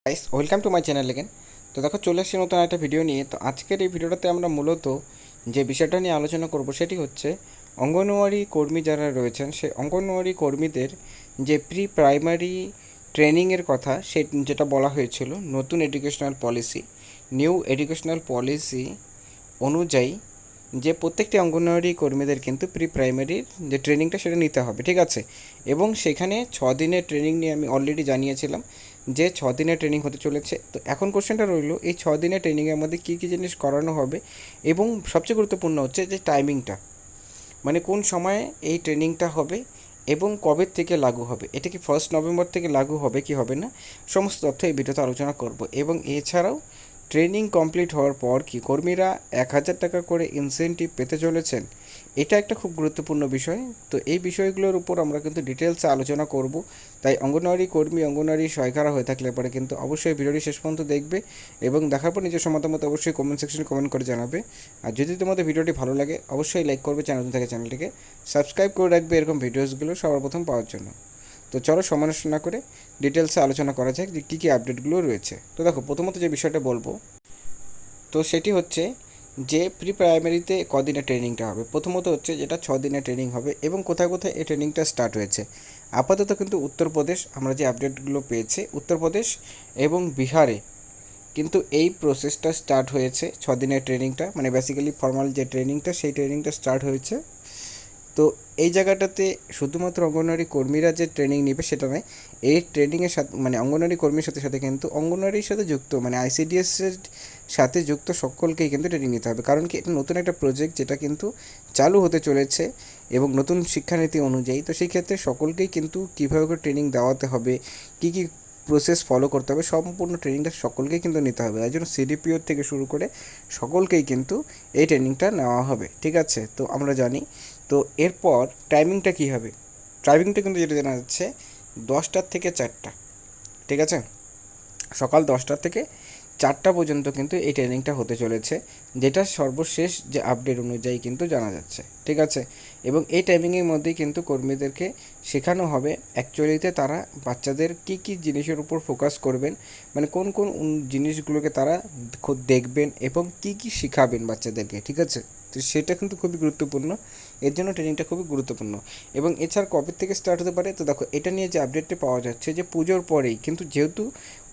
Guys welcome to my channel again. তো দেখো চলে আসছি নতুন একটা ভিডিও নিয়ে। তো আজকের এই ভিডিওটাতে আমরা মূলত যে বিষয়টা নিয়ে আলোচনা করব সেটি হচ্ছে অঙ্গনওয়াড়ি কর্মী যারা রয়েছেন সেই অঙ্গনওয়াড়ি কর্মীদের যে প্রি প্রাইমারি ট্রেনিংয়ের কথা যেটা বলা হয়েছিল নতুন educational policy, new educational policy অনুযায়ী যে প্রত্যেকটি অঙ্গনওয়াড়ি কর্মীদের কিন্তু প্রি প্রাইমারির যে ট্রেনিংটা সেটা নিতে হবে, ঠিক আছে। এবং সেখানে 6 দিনের ট্রেনিং নিয়ে আমি অলরেডি জানিয়েছিলাম যে 6 দিনের ট্রেনিং হতে চলেছে। তো এখন কোশ্চেনটা রইলো এই 6 দিনের ট্রেনিংয়ের মধ্যে কী কী জিনিস করানো হবে এবং সবচেয়ে গুরুত্বপূর্ণ হচ্ছে যে টাইমিংটা, মানে কোন সময়ে এই ট্রেনিংটা হবে এবং কবে থেকে লাগু হবে, এটা কি 1 নভেম্বর থেকে লাগু হবে কি হবে না, সমস্ত তথ্য এই ভিডিওতে আলোচনা করব। এবং এছাড়াও ট্রেনিং কমপ্লিট হওয়ার পর কি কর্মীরা 1,000 টাকা করে ইনসেন্টিভ পেতে চলেছেন, এটা একটা খুব গুরুত্বপূর্ণ বিষয়। তো এই বিষয়গুলোর উপর আমরা কিন্তু ডিটেলসে আলোচনা করব। তাই অঙ্গনওয়াড়ি কর্মী, অঙ্গনওয়াড়ি সহায়িকারা হয়ে থাকলে পরে কিন্তু অবশ্যই ভিডিওটি শেষ পর্যন্ত দেখবে এবং দেখার পর নিজের মতামত অবশ্যই কমেন্ট সেকশনে কমেন্ট করে জানাবে। আর যদি তোমাদের ভিডিওটি ভালো লাগে অবশ্যই লাইক করবে, চ্যানেল থেকে চ্যানেলটিকে সাবস্ক্রাইব করে রাখবে এরকম ভিডিওসগুলো সবার প্রথম পাওয়ার জন্য। তো চলো সময় নষ্ট না করে ডিটেলসে আলোচনা করা যাক যে কী কী আপডেটগুলো রয়েছে। তো দেখো প্রথমত যে বিষয়টা বলবো তো সেটি হচ্ছে যে প্রি প্রাইমারিতে কদিনের ট্রেনিংটা হবে। প্রথমত হচ্ছে যেটা 6 দিনের ট্রেনিং হবে এবং কোথায় কোথায় এই ট্রেনিংটা স্টার্ট হয়েছে। আপাতত কিন্তু উত্তরপ্রদেশ, আমরা যে আপডেটগুলো পেয়েছি উত্তরপ্রদেশ এবং বিহারে কিন্তু এই প্রসেসটা স্টার্ট হয়েছে। 6 দিনের ট্রেনিংটা মানে বেসিক্যালি ফর্মাল যে ট্রেনিংটা সেই ট্রেনিংটা স্টার্ট হয়েছে। তো এই জায়গাটাতে শুধুমাত্র অঙ্গনওয়াড়ি কর্মীরা যে ট্রেনিং নেবে সেটা নয়, এই ট্রেনিংয়ের সাথে মানে অঙ্গনওয়াড়ি কর্মীর সাথে সাথে কিন্তু অঙ্গনওয়াড়ির সাথে যুক্ত মানে আইসিডিএসের সাথে যুক্ত সকলকেই কিন্তু ট্রেনিং নিতে হবে। কারণ কি এটা নতুন একটা প্রজেক্ট যেটা কিন্তু চালু হতে চলেছে এবং নতুন শিক্ষানীতি অনুযায়ী। তো সেই ক্ষেত্রে সকলকেই কিন্তু কীভাবে করে ট্রেনিং দেওয়াতে হবে, কী কী প্রসেস ফলো করতে হবে, সম্পূর্ণ ট্রেনিংটা সকলকেই কিন্তু নিতে হবে। তাই জন্য সিডিপিওর থেকে শুরু করে সকলকেই কিন্তু এই ট্রেনিংটা নেওয়া হবে, ঠিক আছে। তো আমরা জানি তো এরপর টাইমিংটা কী হবে, টাইমিংটা কিন্তু যেটা জানা যাচ্ছে 10টার থেকে 4টা, ঠিক আছে। সকাল 10টা থেকে 4টা পর্যন্ত কিন্তু এই ট্রেনিংটা হতে চলেছে, যেটা সর্বশেষ যে আপডেট অনুযায়ী কিন্তু জানা যাচ্ছে, ঠিক আছে। এবং এই টাইমিংয়ের মধ্যেই কিন্তু কর্মীদেরকে শেখানো হবে অ্যাকচুয়ালিতে তারা বাচ্চাদের কী কী জিনিসের উপর ফোকাস করবেন, মানে কোন কোন জিনিসগুলোকে তারা দেখবেন এবং কী কী শেখাবেন বাচ্চাদেরকে, ঠিক আছে। তো সেটা কিন্তু খুবই গুরুত্বপূর্ণ, এর জন্য ট্রেনিংটা খুবই গুরুত্বপূর্ণ। এবং এছাড়া কবে থেকে স্টার্ট হতে পারে, তো দেখো এটা নিয়ে যে আপডেটটা পাওয়া যাচ্ছে যে পুজোর পরেই, কিন্তু যেহেতু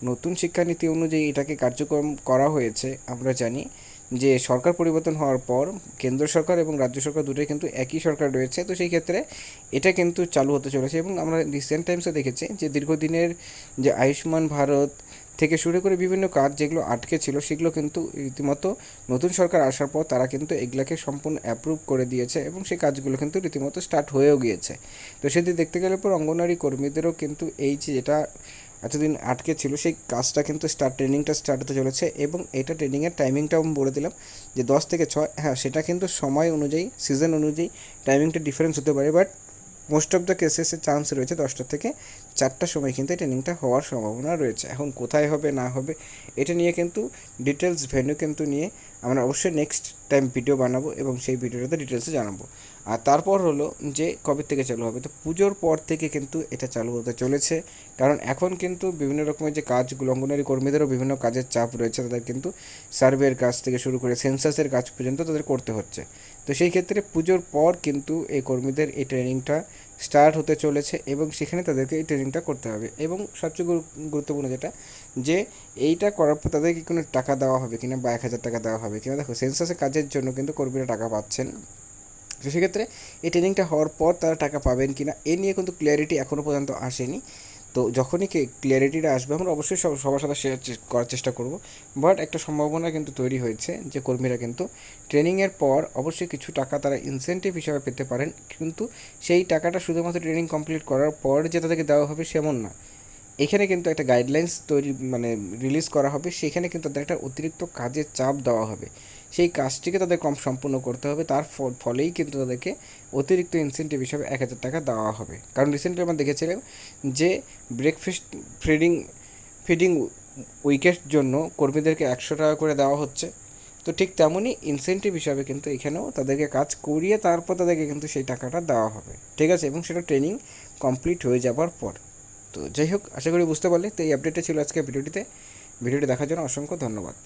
নতুন শিক্ষানীতি অনুযায়ী এটাকে কার্যক্রম করা হয়েছে, আমরা জানি যে সরকার পরিবর্তন হওয়ার পর কেন্দ্র সরকার এবং রাজ্য সরকার দুটোই কিন্তু একই সরকার রয়েছে। তো সেই ক্ষেত্রে এটা কিন্তু চালু হতে চলেছে এবং আমরা রিসেন্ট টাইমসে দেখেছি যে দীর্ঘদিনের যে আয়ুষ্মান ভারত থেকে শুরু করে বিভিন্ন কাজ যেগুলো আটকে ছিল সেগুলো কিন্তু রীতিমতো নতুন সরকার আসার পর তারা কিন্তু এগুলাকে সম্পূর্ণ অ্যাপ্রুভ করে দিয়েছে এবং সেই কাজগুলো কিন্তু রীতিমতো স্টার্ট হয়েও গিয়েছে। তো সেদিকে দেখতে গেলে পর অঙ্গনওয়াড়ি কর্মীদেরও কিন্তু এই যে যেটা এতদিন আটকে ছিল সেই কাজটা কিন্তু ট্রেনিংটা স্টার্ট হতে চলেছে। এবং এটা ট্রেনিংয়ের টাইমিংটাও আমি বলে দিলাম যে 10 থেকে 6। হ্যাঁ, সেটা কিন্তু সময় অনুযায়ী সিজন অনুযায়ী টাইমিংটা ডিফারেন্স হতে পারে, বাট মোস্ট অফ দ্য কেসেসের চান্স রয়েছে 10টা থেকে 4টার সময় কিন্তু এই ট্রেনিংটা হওয়ার সম্ভাবনা রয়েছে। এখন কোথায় হবে না হবে এটা নিয়ে কিন্তু ডিটেলস ভেন্যু কিন্তু নিয়ে আমরা অবশ্যই নেক্সট টাইম ভিডিও বানাবো এবং সেই ভিডিওটাতে ডিটেলসে জানাবো। আর তারপর হলো যে কবে থেকে চালু হবে, তো পুজোর পর থেকে কিন্তু এটা চালু হতে চলেছে। কারণ এখন কিন্তু বিভিন্ন রকমের যে কাজগুলো অঙ্গনওয়াড়ি কর্মীদেরও বিভিন্ন কাজের চাপ রয়েছে, তাদের কিন্তু সার্ভের কাজ থেকে শুরু করে সেন্সাসের কাজ পর্যন্ত তাদের করতে হচ্ছে। তো সেই ক্ষেত্রে পুজোর পর কিন্তু এই কর্মীদের এই ট্রেনিংটা স্টার্ট হতে চলেছে এবং সেখানে তাদেরকে এই ট্রেনিংটা করতে হবে। এবং সবচেয়ে গুরুত্বপূর্ণ যেটা যে এইটা করার পর তাদেরকে কোনো টাকা দেওয়া হবে কিনা বা 1,000 টাকা দেওয়া হবে কিনা, দেখো সেন্সাসের কাজের জন্য কিন্তু কর্মীরা টাকা পাচ্ছেন। তো সেক্ষেত্রে এই ট্রেনিংটা হওয়ার পর তারা টাকা পাবেন কিনা এ নিয়ে কিন্তু ক্লিয়ারিটি এখনও পর্যন্ত আসেনি। তো যখনই ক্লিয়ারিটিটা আসবে আমরা অবশ্যই সবার সাথে শেয়ার করার চেষ্টা করব। বাট একটা সম্ভাবনা কিন্তু তৈরি হয়েছে যে কর্মীরা কিন্তু ট্রেনিংয়ের পর অবশ্যই কিছু টাকা তারা ইনসেন্টিভ হিসাবে পেতে পারেন, কিন্তু সেই টাকাটা শুধুমাত্র ট্রেনিং কমপ্লিট করার পর যে তাদেরকে দেওয়া হবে সেমন না। এখানে কিন্তু একটা গাইডলাইন্স তৈরি মানে রিলিজ করা হবে, সেখানে কিন্তু তাদের একটা অতিরিক্ত কাজের চাপ দেওয়া হবে, সেই কাজটিকে তাদের সম্পূর্ণ করতে হবে। তার ফলেই কিন্তু তাদেরকে অতিরিক্ত ইনসেন্টিভ হিসাবে 1,000 টাকা দেওয়া হবে। কারণ রিসেন্টলি আমরা দেখেছিলাম যে ব্রেকফাস্ট ফিডিং ফিডিং উইকের জন্য কর্মীদেরকে 100 টাকা করে দেওয়া হচ্ছে। তো ঠিক তেমনই ইনসেন্টিভ হিসাবে কিন্তু এখানেও তাদেরকে কাজ করিয়ে তারপর তাদেরকে কিন্তু সেই টাকাটা দেওয়া হবে, ঠিক আছে। এবং সেটা ট্রেনিং কমপ্লিট হয়ে যাবার পর। তো যাই হোক, আশা করি বুঝতে পারলে। তো এই আপডেটটা ছিল আজকে ভিডিওটি দেখার জন্য অসংখ্য ধন্যবাদ।